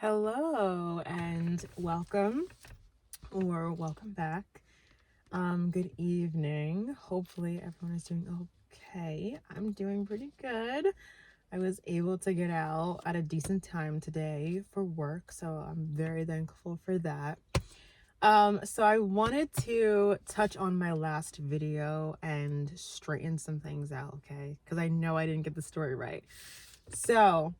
Hello and welcome or welcome back. Good evening. Hopefully everyone is doing okay. I'm doing pretty good. I was able to get out at a decent time today for work, so I'm very thankful for that. So I wanted to touch on my last video and straighten some things out, okay? Because I know I didn't get the story right. So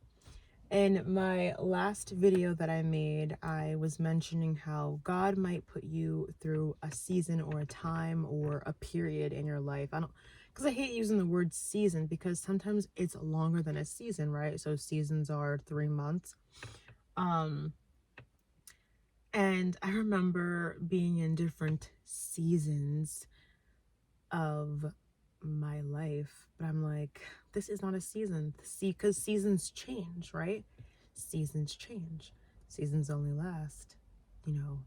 in my last video that I made, I was mentioning how God might put you through a season or a time or a period in your life. Because I hate using the word season because sometimes it's longer than a season, right? So seasons are 3 months. And I remember being in different seasons of my life, but I'm like, this is not a season. See, because seasons change, right? Seasons change. Seasons only last, the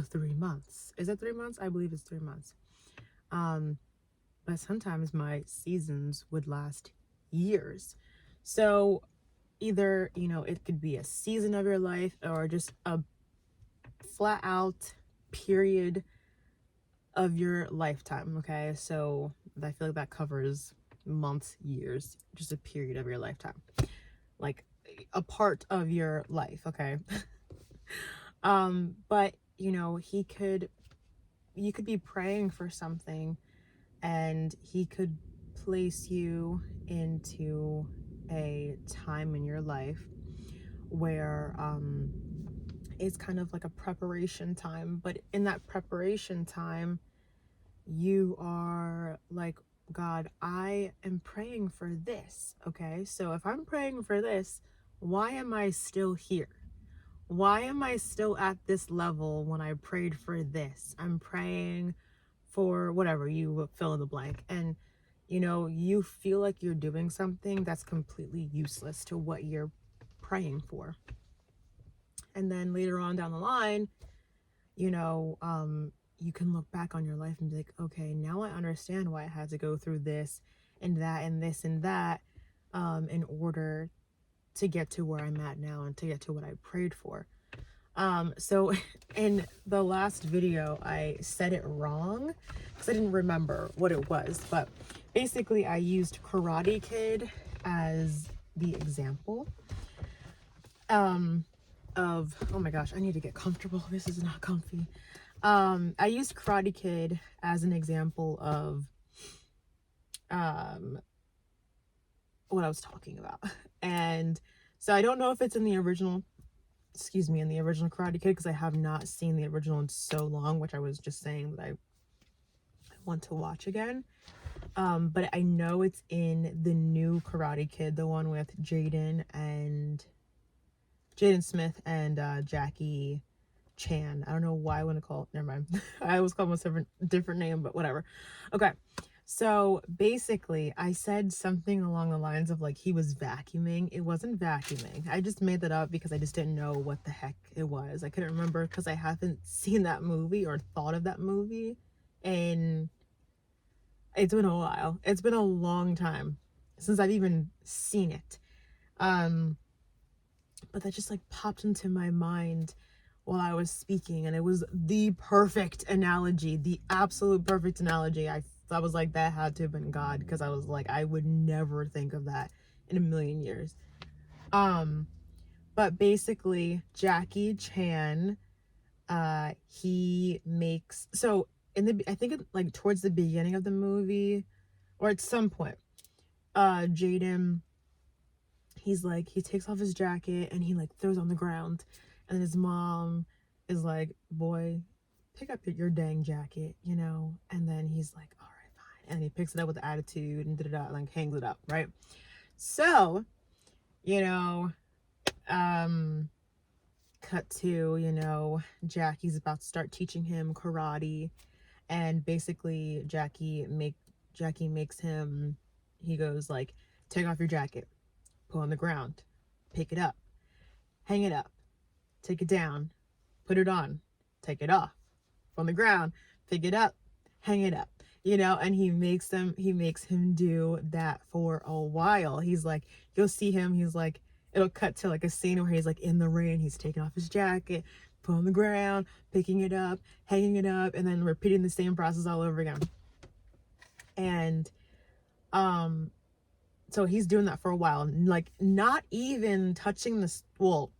3 months. Is it 3 months? I believe it's 3 months. But sometimes my seasons would last years. So either, it could be a season of your life or just a flat out period of your lifetime. Okay. So I feel like that covers months, years, just a period of your lifetime, like a part of your life. Okay. But you could be praying for something and he could place you into a time in your life where it's kind of like a preparation time, but in that preparation time you are like, God, I am praying for this. Okay, so if I'm praying for this, why am I still here? Why am I still at this level when I prayed for this? I'm praying for whatever, you fill in the blank. And you feel like you're doing something that's completely useless to what you're praying for. And then later on down the line, you can look back on your life and be like, okay, now I understand why I had to go through this and that and this and that in order to get to where I'm at now and to get to what I prayed for. So in the last video, I said it wrong because I didn't remember what it was, but basically I used Karate Kid as the example of, oh my gosh, I need to get comfortable. This is not comfy. I used Karate Kid as an example of what I was talking about. And so I don't know if it's in the original Karate Kid, because I have not seen the original in so long, which I was just saying that I want to watch again. But I know it's in the new Karate Kid, the one with Jaden Smith and Jackie Chan. I don't know why I want to call it. Never mind. I always call him a different name, but whatever. Okay. So basically, I said something along the lines of like he was vacuuming. It wasn't vacuuming. I just made that up because I just didn't know what the heck it was. I couldn't remember because I haven't seen that movie or thought of that movie. And it's been a while. It's been a long time since I've even seen it. But that just like popped into my mind while I was speaking, and it was the perfect analogy, the absolute perfect analogy. I was like, that had to have been God, because I was like, I would never think of that in a million years. But basically, Jackie Chan, he makes, so I think like towards the beginning of the movie, or at some point, Jaden, he takes off his jacket and he like throws it on the ground, and then his mom is like, boy, pick up your dang jacket, and then he's like, all right, fine, and he picks it up with attitude and like hangs it up, right? So cut to, Jackie's about to start teaching him karate, and basically Jackie makes him, he goes like, take off your jacket, put it on the ground, pick it up, hang it up, take it down, put it on, take it off, on the ground, pick it up, hang it up, and he makes him do that for a while. He's like, you'll see him, he's like, it'll cut to like a scene where he's like in the rain, he's taking off his jacket, put on the ground, picking it up, hanging it up, and then repeating the same process all over again. And so he's doing that for a while, like not even touching this. Well,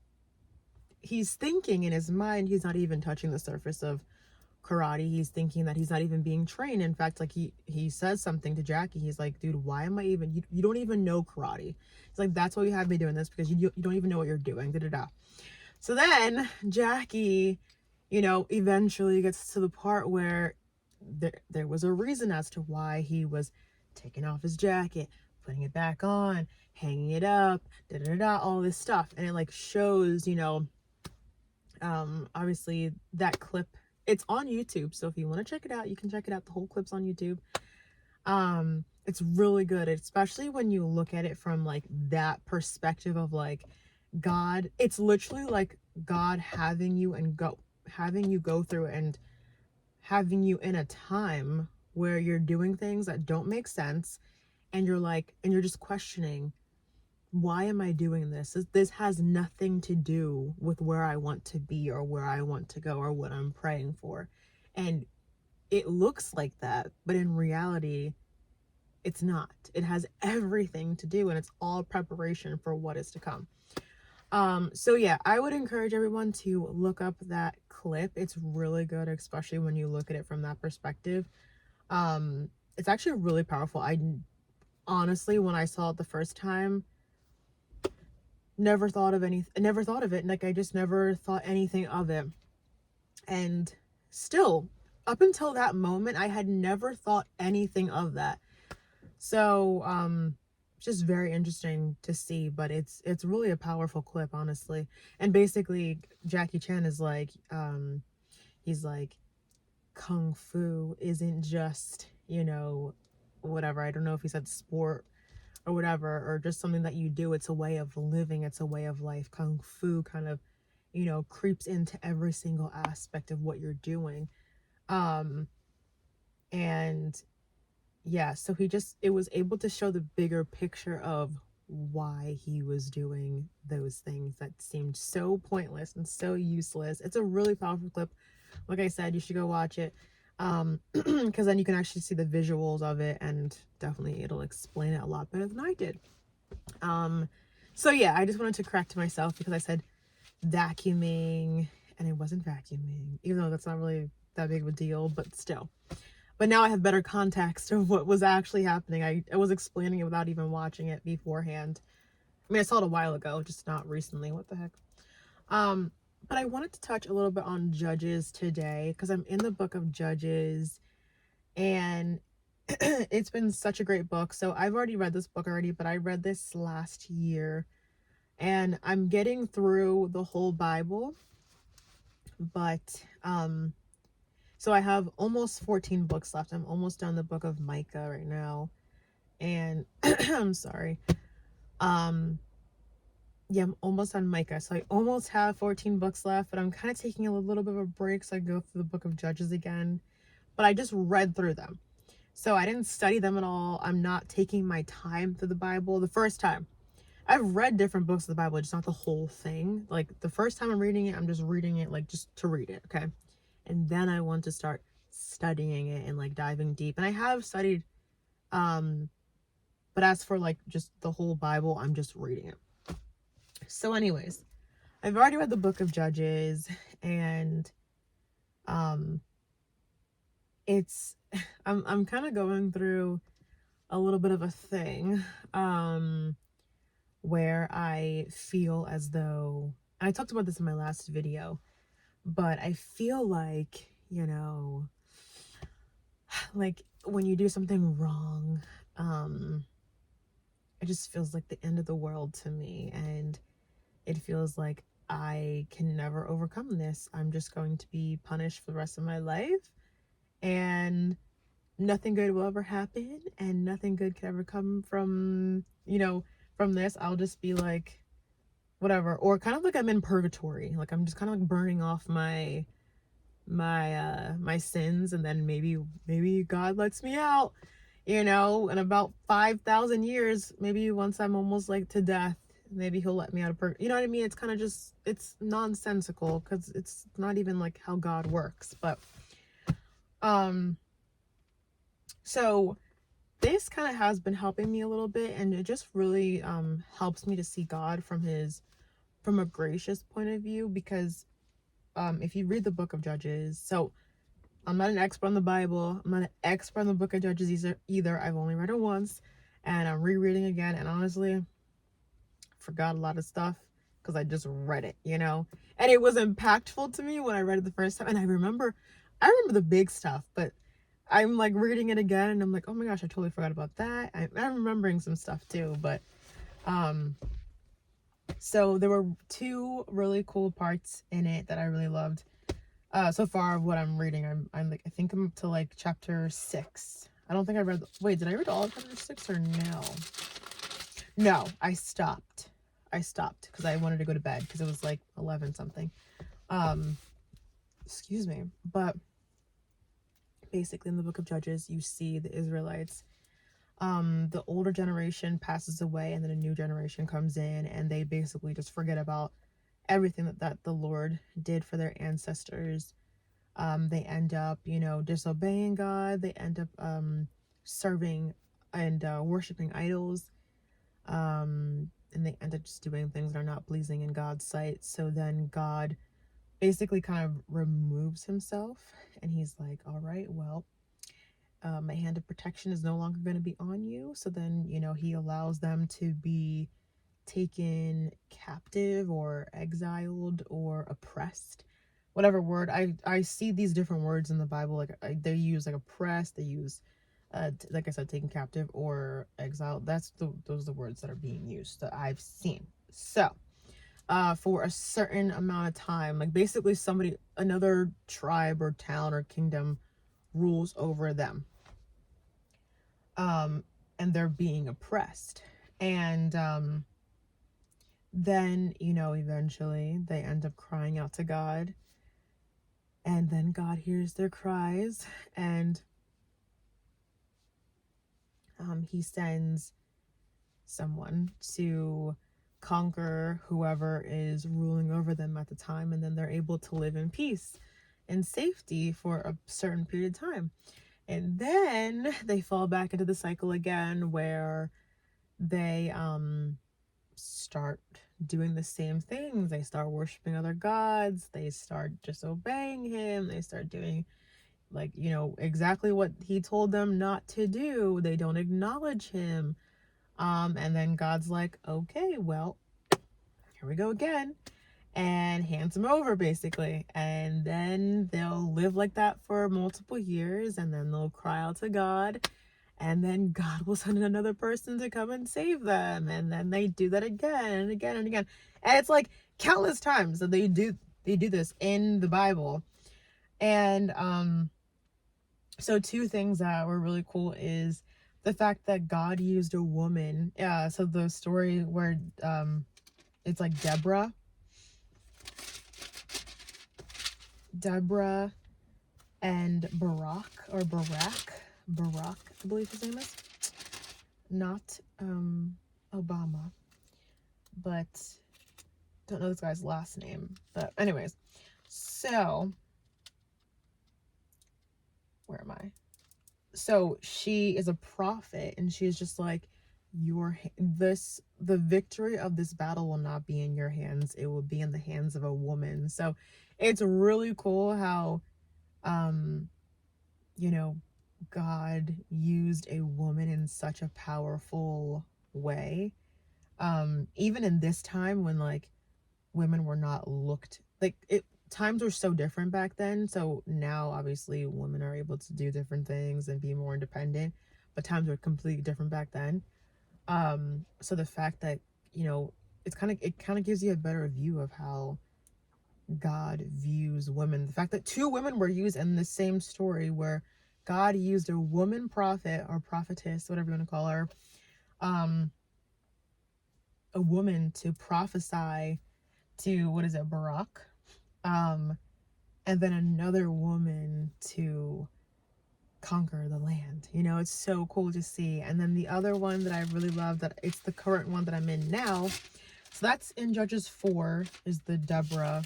he's thinking in his mind he's not even touching the surface of karate. He's thinking that he's not even being trained. In fact, like he says something to Jackie. He's like, dude, why am I even, you don't even know karate. He's like, that's why you have me doing this, because you don't even know what you're doing, da da da. So then Jackie, eventually gets to the part where there was a reason as to why he was taking off his jacket, putting it back on, hanging it up, da da da, all this stuff. And it like shows, obviously that clip, it's on YouTube. So if you want to check it out, you can check it out. The whole clip's on YouTube. It's really good, especially when you look at it from like that perspective of like God. It's literally like God having you go through and having you in a time where you're doing things that don't make sense, and you're just questioning, why am I doing this? This has nothing to do with where I want to be or where I want to go or what I'm praying for. And it looks like that, but in reality, it's not. It has everything to do, and it's all preparation for what is to come. So yeah, I would encourage everyone to look up that clip. It's really good, especially when you look at it from that perspective. It's actually really powerful. I honestly, when I saw it the first time, never thought of it. Like, I just never thought anything of it. And still, up until that moment, I had never thought anything of that. So, just very interesting to see, but it's really a powerful clip, honestly. And basically Jackie Chan is like, he's like, kung fu isn't just, whatever, I don't know if he said sport or whatever, or just something that you do. It's a way of living, it's a way of life. Kung fu kind of, creeps into every single aspect of what you're doing. And yeah, so it was able to show the bigger picture of why he was doing those things that seemed so pointless and so useless. It's a really powerful clip. Like I said, you should go watch it, because then you can actually see the visuals of it, and definitely it'll explain it a lot better than I did. So yeah, I just wanted to correct myself because I said vacuuming and it wasn't vacuuming, even though that's not really that big of a deal, but still. But now I have better context of what was actually happening. I was explaining it without even watching it beforehand. I mean, I saw it a while ago, just not recently. What the heck? But I wanted to touch a little bit on Judges today, because I'm in the book of Judges, and it's been such a great book. So I've already read this book already, but I read this last year, and I'm getting through the whole Bible. But so I have almost 14 books left. I'm almost done the book of Micah right now. And I'm sorry. Yeah, I'm almost on Micah. So I almost have 14 books left, but I'm kind of taking a little bit of a break so I go through the book of Judges again. But I just read through them. So I didn't study them at all. I'm not taking my time through the Bible. The first time. I've read different books of the Bible, just not the whole thing. Like, the first time I'm reading it, I'm just reading it, like, just to read it, okay? And then I want to start studying it and like diving deep. And I have studied, but as for like just the whole Bible, I'm just reading it. So anyways, I've already read the book of Judges, and it's I'm kind of going through a little bit of a thing where I feel as though, I talked about this in my last video, but I feel like, like when you do something wrong, it just feels like the end of the world to me, and it feels like I can never overcome this. I'm just going to be punished for the rest of my life, and nothing good will ever happen, and nothing good can ever come from, from this. I'll just be like, whatever, or kind of like I'm in purgatory, like I'm just kind of like burning off my sins, and then maybe God lets me out, in about 5,000 years, maybe once I'm almost like to death, maybe he'll let me out of you know what I mean? It's kind of just, it's nonsensical because it's not even like how God works. But so this kind of has been helping me a little bit, and it just really helps me to see God from a gracious point of view, because if you read the book of Judges, so I'm not an expert on the Bible, I'm not an expert on the book of Judges either. I've only read it once, and I'm rereading again, and honestly forgot a lot of stuff because I just read it, and it was impactful to me when I read it the first time. And I remember the big stuff, but I'm like reading it again and I'm like, oh my gosh, I totally forgot about that. I'm remembering some stuff too. But so there were two really cool parts in it that I really loved. So far of what I'm reading, I'm like, I think I'm up to like chapter 6. I don't think I read, wait, did I read all of chapter 6 or no? I stopped because I wanted to go to bed because it was like 11 something. Excuse me. But basically in the book of Judges, you see the Israelites, the older generation passes away and then a new generation comes in, and they basically just forget about everything that the Lord did for their ancestors. They end up, disobeying God. They end up serving and worshiping idols. And they end up just doing things that are not pleasing in God's sight. So then God basically kind of removes himself, and he's like, all right, well, my hand of protection is no longer going to be on you. So then, he allows them to be taken captive or exiled or oppressed, whatever word. I see these different words in the Bible, like they use like oppressed, they use like I said, taken captive or exiled. Those are the words that are being used that I've seen. So for a certain amount of time, like basically another tribe or town or kingdom rules over them, and they're being oppressed. And then eventually they end up crying out to God, and then God hears their cries, and he sends someone to conquer whoever is ruling over them at the time, and then they're able to live in peace and safety for a certain period of time. And then they fall back into the cycle again, where they start doing the same things. They start worshiping other gods, they start disobeying him, they start doing exactly what he told them not to do. They don't acknowledge him. And then God's like, okay, well, here we go again, and hands them over basically. And then they'll live like that for multiple years, and then they'll cry out to God, and then God will send another person to come and save them. And then they do that again and again and again. And it's like countless times that they do this in the Bible. And so two things that were really cool is the fact that God used a woman. So the story where it's like Deborah and Barak, I believe his name is. Not Obama, but don't know this guy's last name. But anyways, so where am I? So she is a prophet, and she's just like, the victory of this battle will not be in your hands, it will be in the hands of a woman. So it's really cool how God used a woman in such a powerful way, even in this time when like women were not looked like it. Times were so different back then. So now obviously women are able to do different things and be more independent, but times were completely different back then. So the fact that it kind of gives you a better view of how God views women. The fact that two women were used in the same story, where God used a woman prophet or prophetess, whatever you want to call her, a woman to prophesy to, Barak, and then another woman to conquer the land. It's so cool to see. And then the other one that I really love, that it's the current one that I'm in now, So that's in Judges 4 is the Deborah.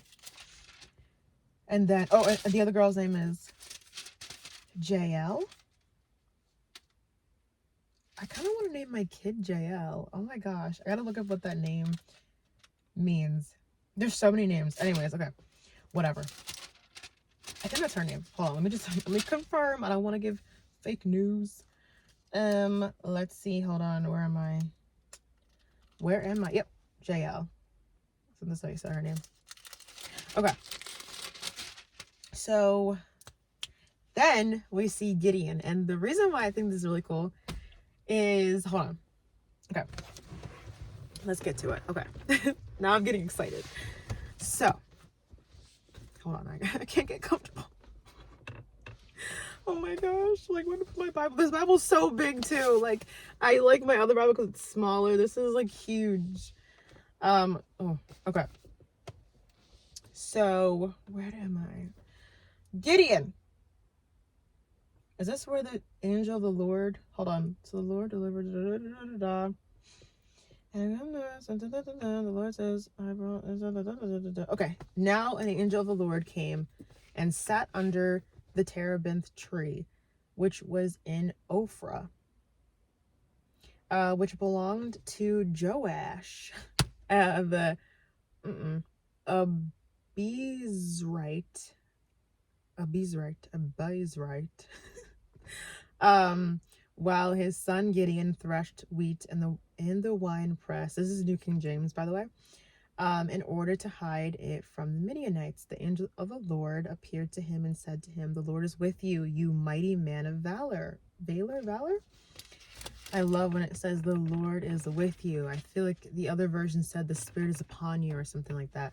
And then, oh, and the other girl's name is Jael. I kind of want to name my kid Jael. Oh my gosh. I got to look up what that name means. There's so many names. Anyways, okay. Whatever. I think that's her name. Hold on. Let me confirm. I don't want to give fake news. Let's see. Hold on. Where am I? Yep. Jael. So this is how you say her name. Okay. So then we see Gideon. And the reason why I think this is really cool is, hold on. Okay. Let's get to it. Okay. Now I'm getting excited. So, hold on. I can't get comfortable. Oh my gosh. Like, when my Bible, this Bible's so big too. Like, I like my other Bible because it's smaller. This is like huge. Oh, okay. So, where am I? Gideon. Is this where the angel of the Lord? Hold on. So the Lord delivered. And the Lord says, I brought. Okay. Now an angel of the Lord came and sat under the terebinth tree, which was in Ophrah, which belonged to Joash, the Abizrite, while his son Gideon threshed wheat in the wine press. This is New King James, by the way. In order to hide it from the Midianites, the angel of the Lord appeared to him and said to him, "The Lord is with you, you mighty man of valor." Valor? I love when it says the Lord is with you. I feel like the other version said the Spirit is upon you or something like that.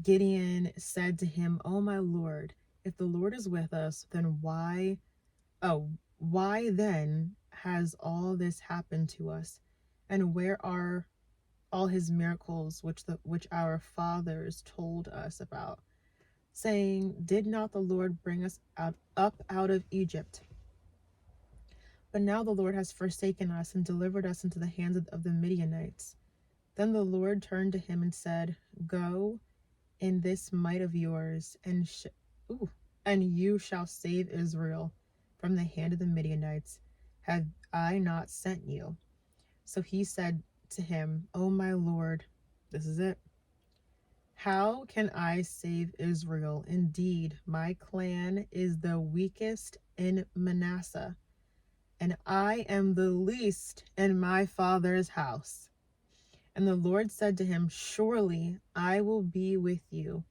Gideon said to him, "Oh my Lord, if the Lord is with us, then why then has all this happened to us? And where are all his miracles which our fathers told us about, saying, did not the Lord bring us up out of Egypt? But now the Lord has forsaken us and delivered us into the hands of the Midianites." Then the Lord turned to him and said, "Go in this might of yours, and you shall save Israel from the hand of the Midianites. Have I not sent you?" So he said to him, "Oh my Lord," this is it, "how can I save Israel? Indeed, my clan is the weakest in Manasseh, and I am the least in my father's house." And the Lord said to him, "Surely I will be with you,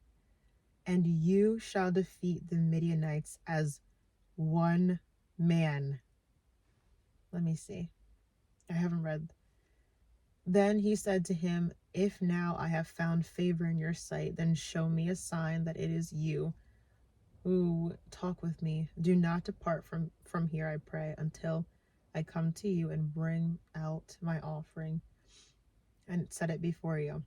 and you shall defeat the Midianites as one man." Let me see. I haven't read. Then he said to him, "If now I have found favor in your sight, then show me a sign that it is you who talk with me. Do not depart from here, I pray, until I come to you and bring out my offering and set it before you."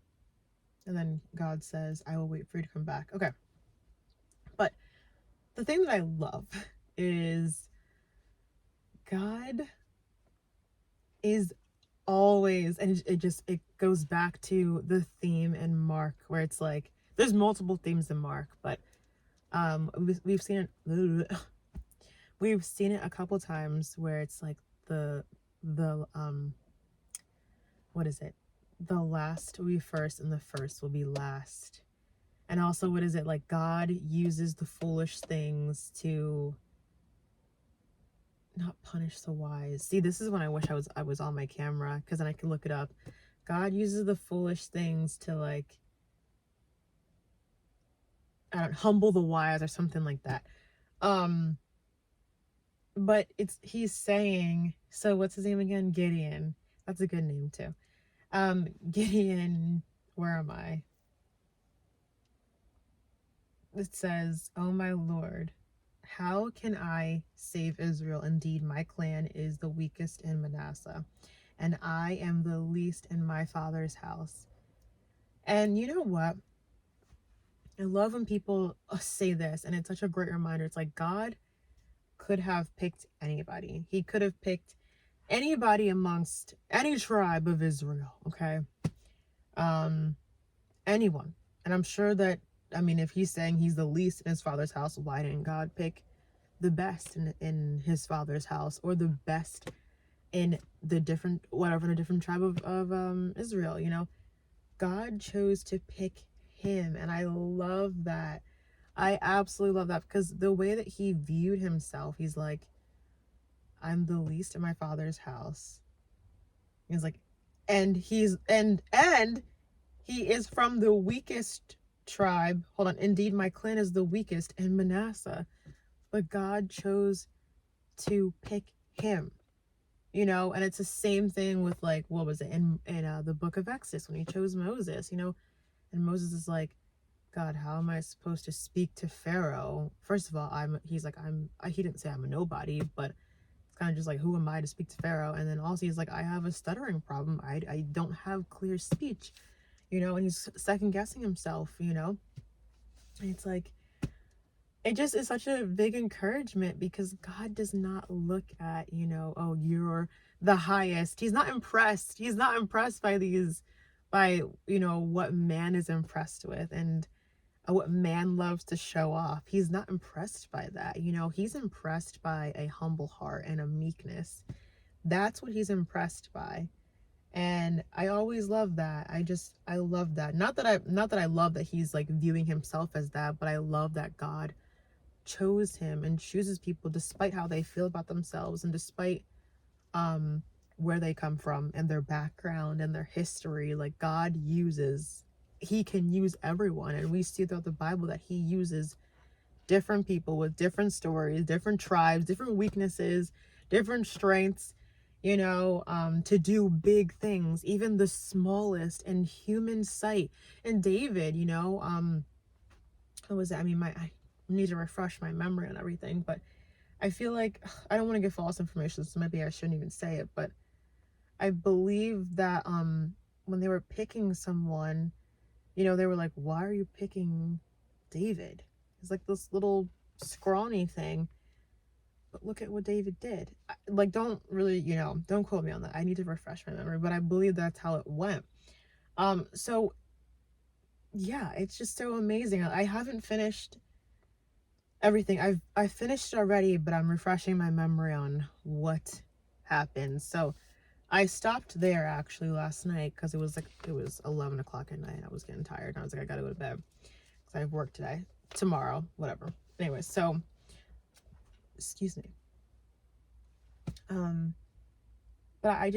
And then God says, "I will wait for you to come back." Okay. But the thing that I love is God is always, and it goes back to the theme in Mark, where it's like there's multiple themes in Mark, but we've seen it we've seen it a couple times where it's like the what is it, the last will be first and the first will be last. And also, what is it, like God uses the foolish things to not punish the wise. See, this is when I wish I was on my camera, because then I can look it up. God uses the foolish things to, like, humble the wise or something like that. But he's saying, so what's his name again? Gideon. That's a good name too. Gideon, where am I? It says, "Oh my Lord, how can I save Israel? Indeed, my clan is the weakest in Manasseh, and I am the least in my father's house." And you know what? I love when people say this, and it's such a great reminder. It's like God could have picked anybody. He could have picked anybody amongst any tribe of Israel, okay? anyone. And I'm sure that, I mean, if he's saying he's the least in his father's house, why didn't God pick the best in his father's house, or the best in the different, whatever, the different tribe of Israel? God chose to pick him, and I love that. I absolutely love that, because the way that he viewed himself, he's like, I'm the least in my father's house. He's like, and he is from the weakest tribe. Hold on. Indeed, my clan is the weakest in Manasseh. But God chose to pick him. And it's the same thing with, like, what was it in the book of Exodus when he chose Moses, and Moses is like, God, how am I supposed to speak to Pharaoh? First of all, he didn't say I'm a nobody, but it's kind of just like, who am I to speak to Pharaoh? And then also he's like, I have a stuttering problem. I don't have clear speech, and he's second guessing himself, and it's like, it just is such a big encouragement, because God does not look at, oh, you're the highest. He's not impressed. He's not impressed by what man is impressed with, and what man loves to show off. He's not impressed by that. He's impressed by a humble heart and a meekness. That's what he's impressed by. And I always love that. I love that. Not that I love that he's like viewing himself as that, but I love that God chose him and chooses people despite how they feel about themselves, and despite where they come from and their background and their history. Like, he can use everyone, and we see throughout the Bible that he uses different people with different stories, different tribes, different weaknesses, different strengths, to do big things, even the smallest in human sight. And David, what was it? I mean, I need to refresh my memory on everything, but I feel like I don't want to give false information, so maybe I shouldn't even say it, but I believe that when they were picking someone, they were like, why are you picking David? He's like this little scrawny thing, but look at what David did. Like, don't really, don't quote me on that. I need to refresh my memory, but I believe that's how it went. So yeah, it's just so amazing. I haven't finished everything. I've finished it already, but I'm refreshing my memory on what happened. So I stopped there actually last night, because it was 11 o'clock at night. I was getting tired, and I was like, I gotta go to bed because I have work tomorrow, whatever. Anyway, so excuse me. But I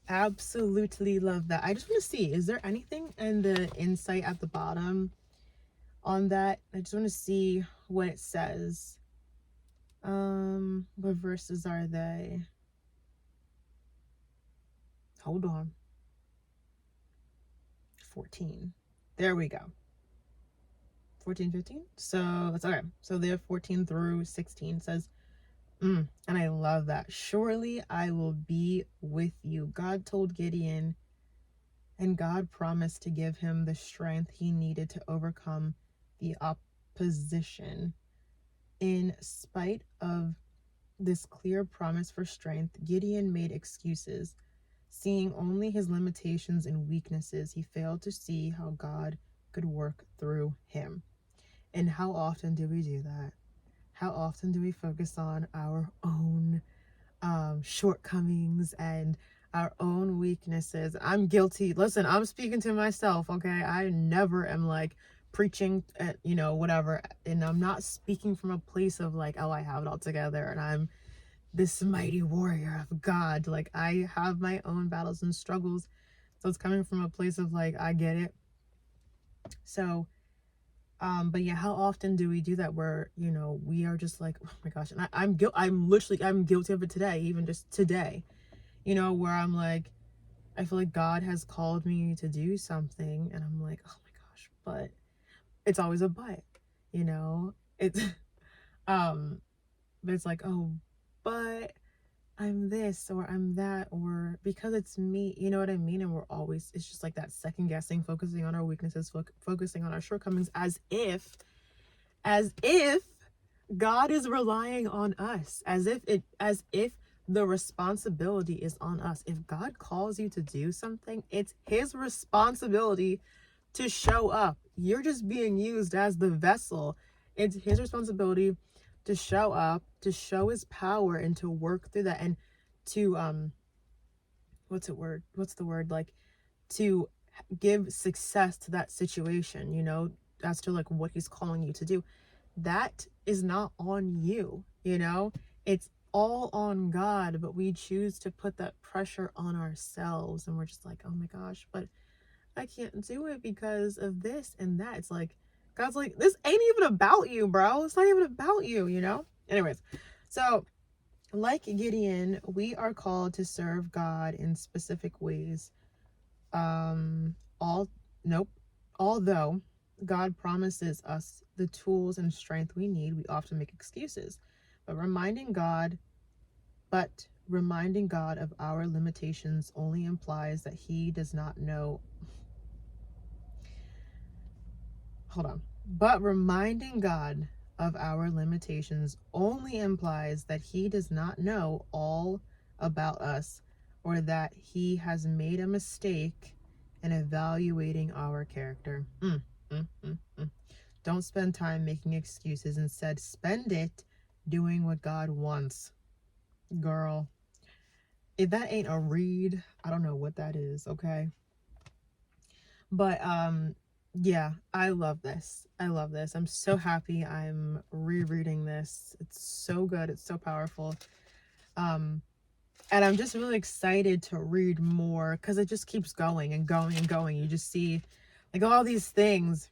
absolutely love that. I just want to see, is there anything in the insight at the bottom on that? I just want to see what it says. What verses are they? Hold on. 14. There we go. 14, 15. So that's okay. So there, 14 through 16 says, and I love that. Surely I will be with you. God told Gideon, and God promised to give him the strength he needed to overcome the opposition. In spite of this clear promise for strength, Gideon made excuses. Seeing only his limitations and weaknesses, he failed to see how God could work through him. And how often do we do that? How often do we focus on our own shortcomings and our own weaknesses? I'm guilty. Listen, I'm speaking to myself, okay? I never am like preaching at, whatever. And I'm not speaking from a place of like, oh, I have it all together and I'm this mighty warrior of God. Like, I have my own battles and struggles. So it's coming from a place of like, I get it. So but yeah, how often do we do that where, we are just like, oh my gosh, and I'm guilty of it today, even just today, where I'm like, I feel like God has called me to do something, and I'm like, oh my gosh, but it's always a but, it's, but it's like, oh, but I'm this or I'm that, or because it's me, you know what I mean? And it's just like that second guessing, focusing on our weaknesses, focusing on our shortcomings, as if God is relying on us, as if the responsibility is on us. If God calls you to do something, it's his responsibility to show up. You're just being used as the vessel. It's his responsibility to show up, to show his power, and to work through that, and to what's the word, like, to give success to that situation, you know, as to like what he's calling you to do. That is not on you, you know, it's all on God, but we choose to put that pressure on ourselves, and we're just like, oh my gosh, but I can't do it because of this and that. It's like, God's like, this ain't even about you, bro. It's not even about you, you know? Anyways, so like Gideon, we are called to serve God in specific ways. All nope. Although God promises us the tools and strength we need, we often make excuses. But reminding God of our limitations only implies that he does not know. Hold on. But reminding God of our limitations only implies that he does not know all about us, or that he has made a mistake in evaluating our character. Don't spend time making excuses. Instead, spend it doing what God wants. Girl, if that ain't a read, I don't know what that is, okay? But yeah, I love this. I'm so happy I'm rereading this. It's so good. It's so powerful. And I'm just really excited to read more, because it just keeps going and going and going. You just see like all these things.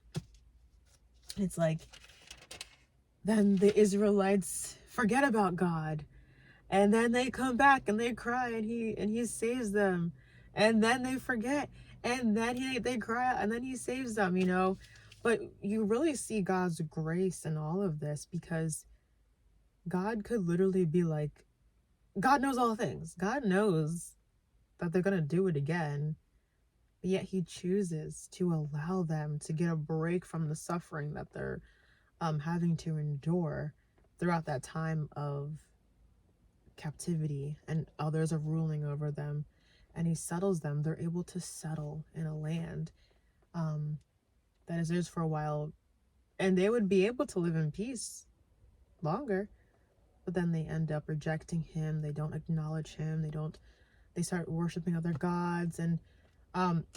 It's like, then the Israelites forget about God, and then they come back and they cry, and he saves them, and then they forget, and then they cry, and then he saves them, you know. But you really see God's grace in all of this, because God could literally be like, God knows all things. God knows that they're gonna do it again, but yet he chooses to allow them to get a break from the suffering that they're having to endure throughout that time of captivity, and others are ruling over them, and he settles them. They're able to settle in a land that is theirs for a while, and they would be able to live in peace longer, but then they end up rejecting him. They don't acknowledge him. They start worshiping other gods. And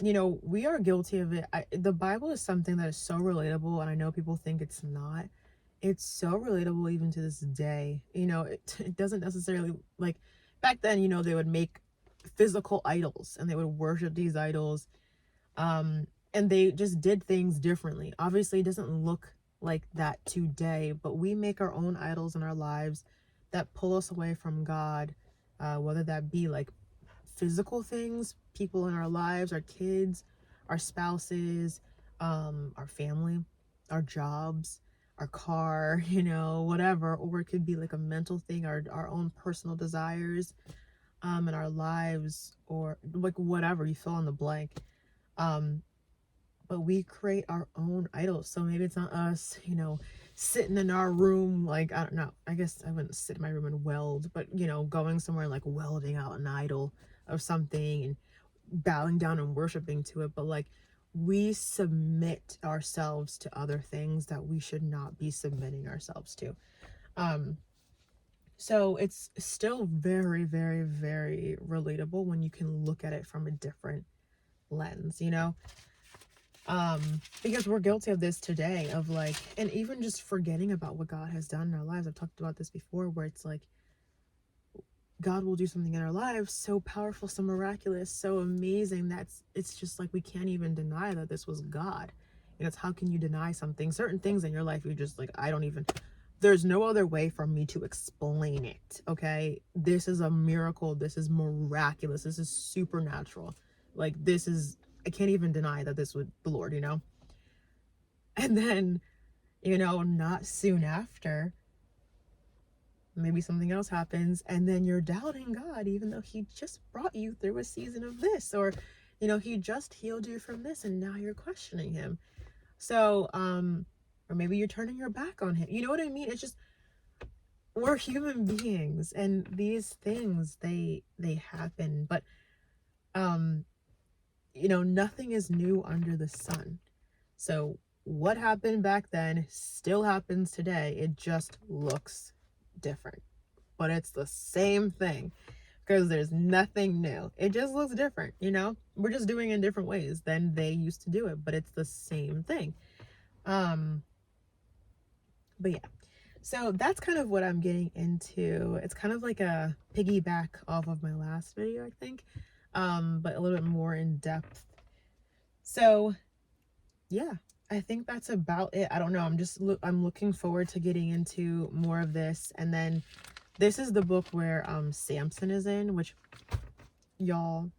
you know, we are guilty of it. The Bible is something that is so relatable, and I know people think it's not. It's so relatable even to this day. You know, it doesn't necessarily, like, back then, you know, they would make physical idols and they would worship these idols, and they just did things differently. Obviously, it doesn't look like that today, but we make our own idols in our lives that pull us away from God, whether that be like physical things, people in our lives, our kids, our spouses, our family, our jobs, our car, you know, whatever. Or it could be like a mental thing, our own personal desires in our lives, or like whatever, you fill in the blank. But we create our own idols. So maybe it's not us, you know, sitting in our room, like, I don't know, I guess I wouldn't sit in my room and weld, but, you know, going somewhere and like welding out an idol of something and bowing down and worshiping to it. But like, we submit ourselves to other things that we should not be submitting ourselves to. So it's still very, very, very relatable when you can look at it from a different lens, you know. Because we're guilty of this today, of like, and even just forgetting about what God has done in our lives. I've talked about this before, where it's like, God will do something in our lives so powerful, so miraculous, so amazing, it's just like, we can't even deny that this was God. You know, it's, how can you deny something? Certain things in your life, you're just like, there's no other way for me to explain it, okay? This is a miracle, this is miraculous, this is supernatural. Like, I can't even deny that this was the Lord, you know? And then, you know, not soon after, maybe something else happens, and then you're doubting God, even though he just brought you through a season of this, or, you know, he just healed you from this, and now you're questioning him. So, or maybe you're turning your back on him. You know what I mean? It's just, we're human beings, and these things, they happen. But nothing is new under the sun. So what happened back then still happens today. It just looks different, but it's the same thing, because there's nothing new. It just looks different. We're just doing it in different ways than they used to do it, but it's the same thing. But yeah, so that's kind of what I'm getting into. It's kind of like a piggyback off of my last video, I think, but a little bit more in depth. So yeah, I think that's about it. I don't know. I'm looking forward to getting into more of this. And then this is the book where Samson is in, which, y'all,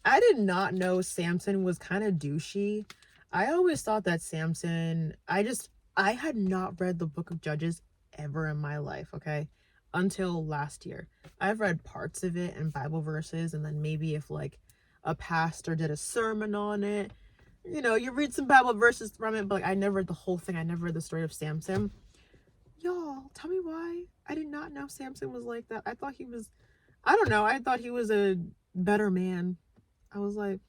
I did not know Samson was kind of douchey. I always thought that Samson, I had not read the Book of Judges ever in my life, okay? Until last year. I've read parts of it and Bible verses, and then maybe if like a pastor did a sermon on it, you read some Bible verses from it, but like I never read the whole thing. I never read the story of Samson. Y'all, tell me why. I did not know Samson was like that. I thought he was, I don't know, I thought he was a better man. I was like,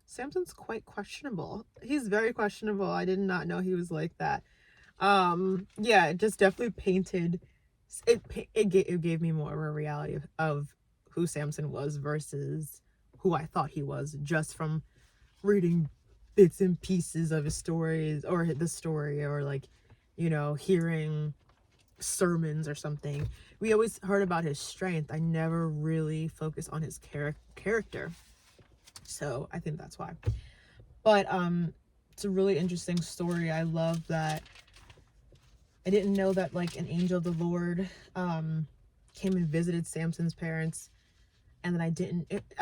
Samson's quite questionable. He's very questionable. I did not know he was like that. Yeah, it just definitely painted, it gave me more of a reality of who Samson was versus who I thought he was, just from reading bits and pieces of his stories, or the story, or like, hearing sermons or something. We always heard about his strength. I never really focused on his character. So I think that's why. But it's a really interesting story. I love that. I didn't know that like an angel of the Lord came and visited Samson's parents, and then I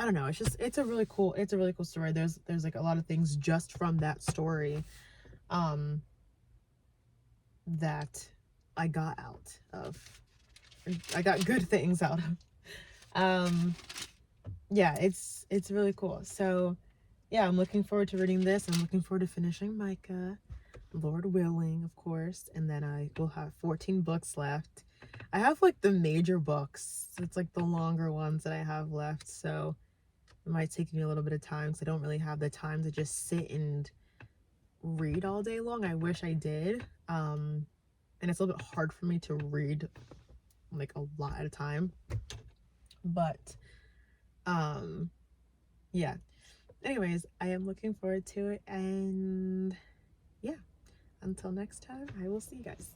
don't know, it's a really cool story. There's like a lot of things just from that story that I got good things out of. Yeah, it's really cool. So yeah, I'm looking forward to reading this. I'm looking forward to finishing Micah, Lord willing, of course, and then I will have 14 books left. I have like the major books. It's like the longer ones that I have left, so it might take me a little bit of time because I don't really have the time to just sit and read all day long. I wish I did. And it's a little bit hard for me to read like a lot at a time. But yeah. Anyways, I am looking forward to it, and yeah, until next time, I will see you guys.